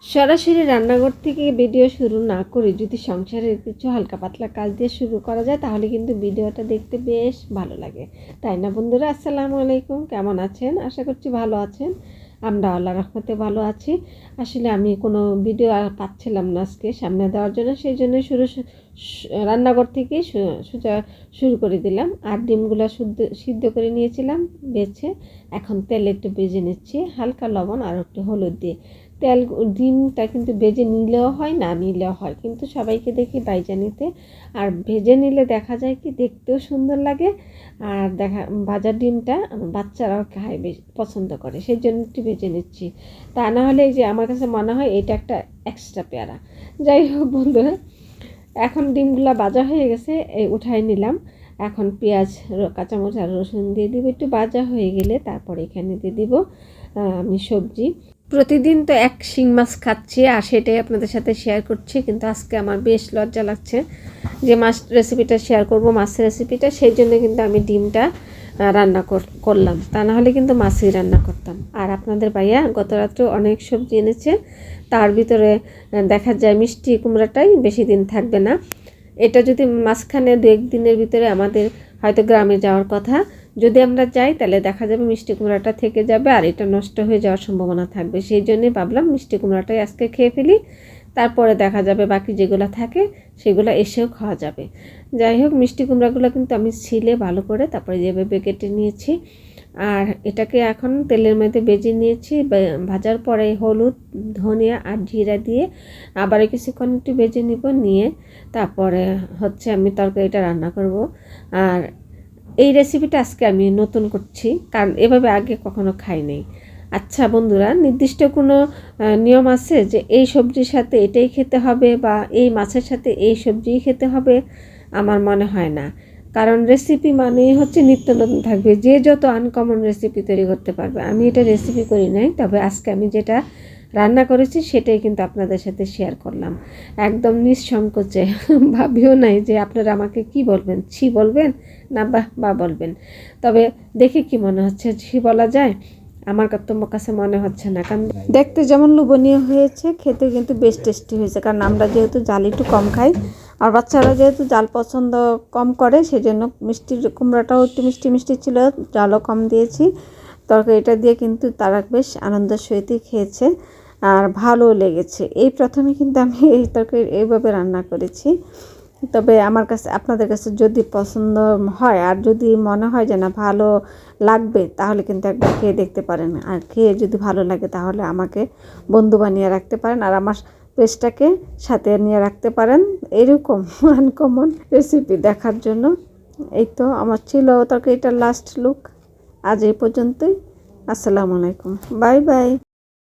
সরাসরি রান্নাঘর থেকে ভিডিও শুরু না করে যদি সংসারের কিছু হালকা পাতলা কাজ দিয়ে শুরু করা যায় তাহলে কিন্তু ভিডিওটা দেখতে বেশ ভালো লাগে, তাই না বন্ধুরা? আসসালামু আলাইকুম, কেমন আছেন? আশা করছি ভালো আছেন। আমরা আল্লাহর রহমতে ভালো আছি। আসলে আমি কোনো ভিডিও আর পাচ্ছিলাম না আজকে সামনে দেওয়ার জন্য, সেই জন্য রান্নাঘর থেকে সোজা শুরু করে দিলাম। আর ডিমগুলো সিদ্ধ করে নিয়েছিলাম বেছে, এখন তেলে একটু ভেজে নিচ্ছি হালকা লবণ আর একটু হলুদ দিয়ে। ডিমটা কিন্তু ভেজে নিলেও হয়, না নিলেও হয়, কিন্তু সবাইকে দেখি ভাজা নিতে। আর ভেজে নিলে দেখা যায় কি দেখতেও সুন্দর লাগে, আর ভাজা ডিমটা বাচ্চারাও খায়, বেশি পছন্দ করে, সেই জন্য একটু ভেজে নিচ্ছি। তা না হলে এই যে আমার কাছে মনে হয় এটা একটা এক্সট্রা পেয়ারা। যাই হোক বন্ধুরা, এখন ডিমগুলা ভাজা হয়ে গেছে, এই উঠাই নিলাম। এখন পেঁয়াজ, কাঁচামরিচ আর রসুন দিয়ে দিব। একটু ভাজা হয়ে গেলে তারপরে এখানে দিয়ে দিব আমি সবজি। প্রতিদিন তো এক শিং মাছ খাচ্ছি আর সেটাই আপনাদের সাথে শেয়ার করছি, কিন্তু আজকে আমার বেশ লজ্জা লাগছে যে মাছ রেসিপিটা শেয়ার করব, মাছের রেসিপিটা, সেই জন্য কিন্তু আমি ডিমটা রান্না করলাম, তা না হলে কিন্তু মাছই রান্না করতাম। আর আপনাদের ভাইয়া গত রাত্রে অনেক সবজি এনেছে, তার ভিতরে দেখা যায় মিষ্টি কুমড়াটাই বেশি দিন থাকবে না। এটা যদি মাঝখানে 2-1 দিনের ভিতরে আমাদের হয়তো গ্রামে যাওয়ার কথা, যদি আমরা যাই তাহলে দেখা যাবে মিষ্টি কুমড়াটা থেকে যাবে আর এটা নষ্ট হয়ে যাওয়ার সম্ভাবনা থাকবে। সেই জন্যই ভাবলাম মিষ্টি কুমড়াটাই আজকে খেয়ে ফেলি, তারপরে দেখা যাবে বাকি যেগুলো থাকে সেগুলো এসেও খাওয়া যাবে। যাই হোক, মিষ্টি কুমড়াগুলো কিন্তু আমি ছিলে ভালো করে, তারপরে যেভাবে কেটে নিয়েছি। আর এটাকে এখন তেলের মধ্যে ভেজে নিয়েছি। ভাজার পরে হলুদ, ধনিয়া আর জিরা দিয়ে আবার কিছুক্ষণ একটু ভেজে নিব, নিয়ে তারপরে হচ্ছে আমি তরকারিটা রান্না করব। আর এই রেসিপিটা আজকে আমি নতুন করছি, কারণ এভাবে আগে কখনো খাই নাই। আচ্ছা বন্ধুরা, নির্দিষ্ট কোনো নিয়ম আছে যে এই সবজির সাথে এটাই খেতে হবে বা এই মাছের সাথে এই সবজিই খেতে হবে? আমার মনে হয় না, কারণ রেসিপি মানেই হচ্ছে নিত্য নতুন থাকবে, যে যত আনকমন রেসিপি তৈরি করতে পারবে। আমি এটা রেসিপি করি নাই, তবে আজকে আমি যেটা রান্না করেছি সেটাই কিন্তু আপনাদের সাথে শেয়ার করলাম একদম নিঃসংকোচে। ভাবিও নাই যে আপনারা আমাকে কি বলবেন, ছি বলবেন না বা বলবেন। তবে দেখে কি মনে হচ্ছে ছি বলা যায়? আমার কাছে মনে হচ্ছে না, কারণ দেখতে যেমন লোভনীয় হয়েছে, খেতে কিন্তু বেশ টেস্টি হয়েছে। কারণ আমরা যেহেতু জাল একটু কম খাই আর বাচ্চারা যেহেতু জাল পছন্দ কম করে, সেজন্য মিষ্টি কুমড়াটাও একটু মিষ্টি মিষ্টি ছিল, জালও কম দিয়েছি। তরকারিটা দিয়ে কিন্তু তারা বেশ আনন্দের সহিতই খেয়েছে আর ভালো লেগেছে। এই প্রথমে কিন্তু আমি এই তরকারি এইভাবে রান্না করেছি। তবে আমার কাছে, আপনাদের কাছে যদি পছন্দ হয় আর যদি মনে হয় যে না ভালো লাগবে, তাহলে কিন্তু একবার খেয়ে দেখতে পারেন। আর খেয়ে যদি ভালো লাগে তাহলে আমাকে বন্ধু বানিয়ে রাখতে পারেন আর আমার পেজটাকে সাথে নিয়ে রাখতে পারেন এরকম আনকমন রেসিপি দেখার জন্য। এই তো আমার ছিল তরকারিটার লাস্ট লুক। আজ এই পর্যন্তই। আসসালামু আলাইকুম, বাই বাই।